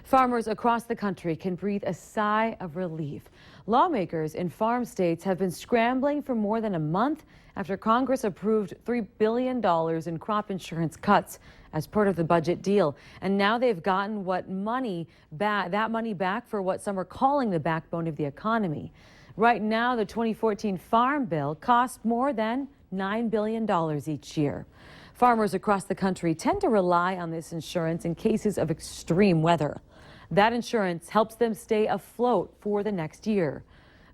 Farmers across the country can breathe a sigh of relief. Lawmakers in farm states have been scrambling for more than a month after Congress approved $3 billion in crop insurance cuts as part of the budget deal. And now they've gotten that money back for what some are calling the backbone of the economy. Right now, the 2014 Farm Bill costs more than $9 billion each year. Farmers across the country tend to rely on this insurance in cases of extreme weather. That insurance helps them stay afloat for the next year.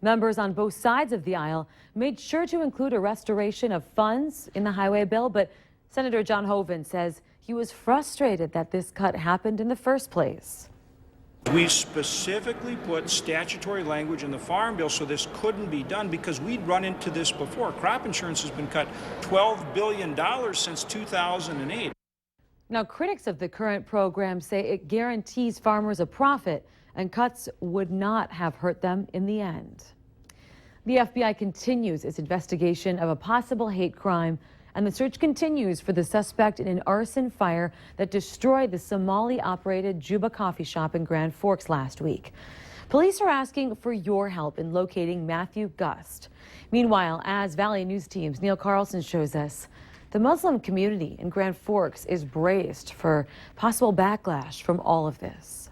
Members on both sides of the aisle made sure to include a restoration of funds in the highway bill, but Senator John Hoeven says he was frustrated that this cut happened in the first place. We specifically put statutory language in the Farm Bill so this couldn't be done because we'd run into this before. Crop insurance has been cut $12 billion since 2008. Now, critics of the current program say it guarantees farmers a profit, and cuts would not have hurt them in the end. The FBI continues its investigation of a possible hate crime, and the search continues for the suspect in an arson fire that destroyed the Somali-operated Juba coffee shop in Grand Forks last week. Police are asking for your help in locating Matthew Gust. Meanwhile, as Valley News Team's Neil Carlson shows us, the Muslim community in Grand Forks is braced for possible backlash from all of this.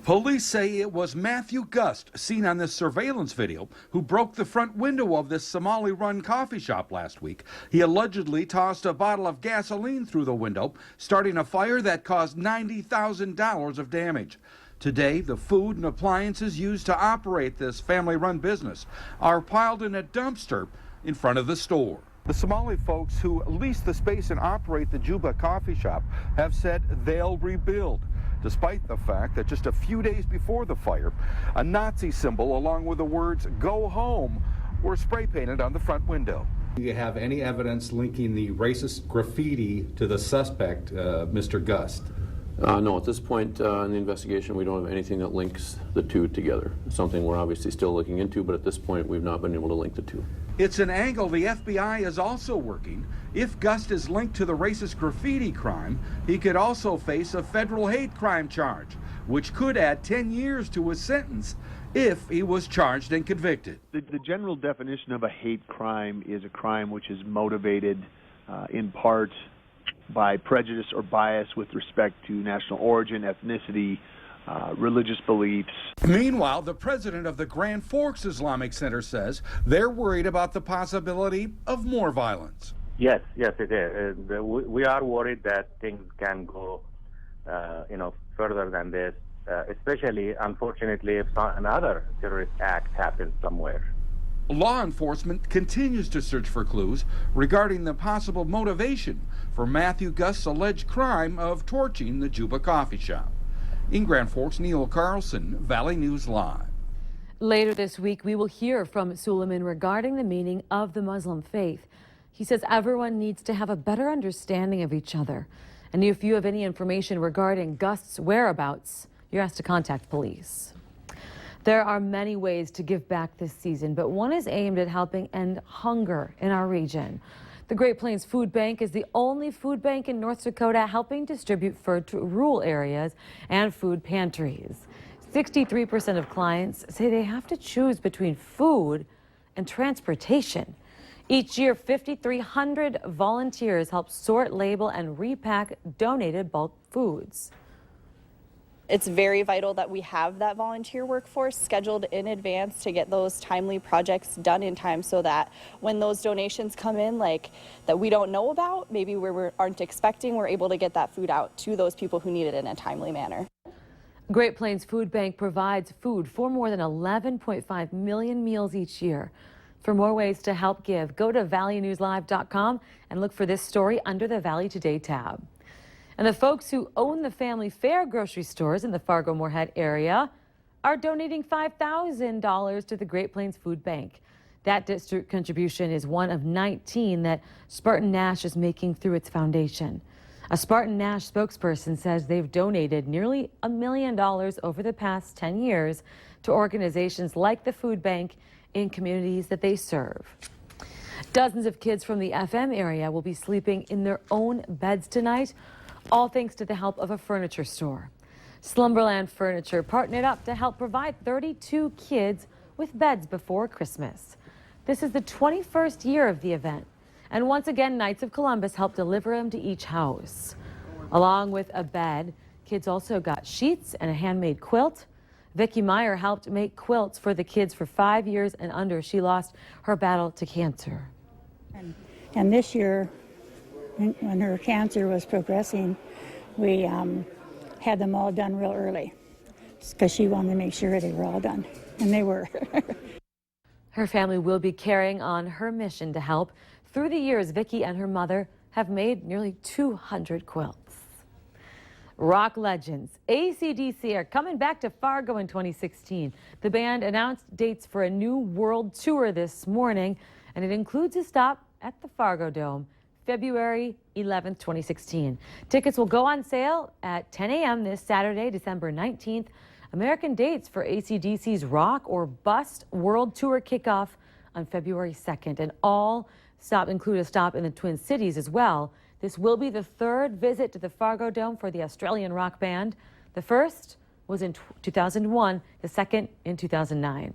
Police say it was Matthew Gust, seen on this surveillance video, who broke the front window of this Somali-run coffee shop last week. He allegedly tossed a bottle of gasoline through the window, starting a fire that caused $90,000 of damage. Today, the food and appliances used to operate this family-run business are piled in a dumpster in front of the store. The Somali folks who lease the space and operate the Juba coffee shop have said they'll rebuild, despite the fact that just a few days before the fire, a Nazi symbol along with the words "Go Home" were spray painted on the front window. Do you have any evidence linking the racist graffiti to the suspect, Mr. Gust? No, at this point in the investigation, we don't have anything that links the two together. It's something we're obviously still looking into, but at this point, we've not been able to link the two. It's an angle the FBI is also working. If Gust is linked to the racist graffiti crime, he could also face a federal hate crime charge, which could add 10 years to his sentence if he was charged and convicted. The general definition of a hate crime is a crime which is motivated in part by prejudice or bias with respect to national origin, ethnicity, religious beliefs. Meanwhile, the president of the Grand Forks Islamic Center says they're worried about the possibility of more violence. Yes, it is. We are worried that things can go, further than this, especially, unfortunately, if another terrorist act happens somewhere. Law enforcement continues to search for clues regarding the possible motivation for Matthew Gust's alleged crime of torching the Juba coffee shop. In Grand Forks, Neil Carlson, Valley News Live. Later this week, we will hear from Suleiman regarding the meaning of the Muslim faith. He says everyone needs to have a better understanding of each other. And if you have any information regarding Gust's whereabouts, you're asked to contact police. There are many ways to give back this season, but one is aimed at helping end hunger in our region. The Great Plains Food Bank is the only food bank in North Dakota helping distribute food to rural areas and food pantries. 63% of clients say they have to choose between food and transportation. Each year, 5,300 volunteers help sort, label, and repack donated bulk foods. It's very vital that we have that volunteer workforce scheduled in advance to get those timely projects done in time so that when those donations come in, like that we don't know about, maybe we aren't expecting, we're able to get that food out to those people who need it in a timely manner. Great Plains Food Bank provides food for more than 11.5 million meals each year. For more ways to help give, go to valleynewslive.com and look for this story under the Valley Today tab. And the folks who own the Family Fare grocery stores in the Fargo-Moorhead area are donating $5,000 to the Great Plains Food Bank. That district contribution is one of 19 that Spartan Nash is making through its foundation. A Spartan Nash spokesperson says they've donated nearly $1 million over the past 10 years to organizations like the food bank in communities that they serve. Dozens of kids from the FM area will be sleeping in their own beds tonight, all thanks to the help of a furniture store. Slumberland Furniture partnered up to help provide 32 kids with beds before Christmas. This is the 21st year of the event, and once again, Knights of Columbus helped deliver them to each house. Along with a bed, kids also got sheets and a handmade quilt. Vicki Meyer helped make quilts for the kids for 5 years and under. She lost her battle to cancer. And this year, when her cancer was progressing, we had them all done real early because she wanted to make sure they were all done, and they were. Her family will be carrying on her mission to help. Through the years, Vicki and her mother have made nearly 200 quilts. Rock legends AC/DC are coming back to Fargo in 2016. The band announced dates for a new world tour this morning, and it includes a stop at the Fargo Dome, February 11th, 2016. Tickets will go on sale at 10 a.m. this Saturday, December 19th. American dates for AC/DC's Rock or Bust World Tour kickoff on February 2nd, and all stops include a stop in the Twin Cities as well. This will be the third visit to the Fargo Dome for the Australian rock band. The first was in 2001, the second in 2009.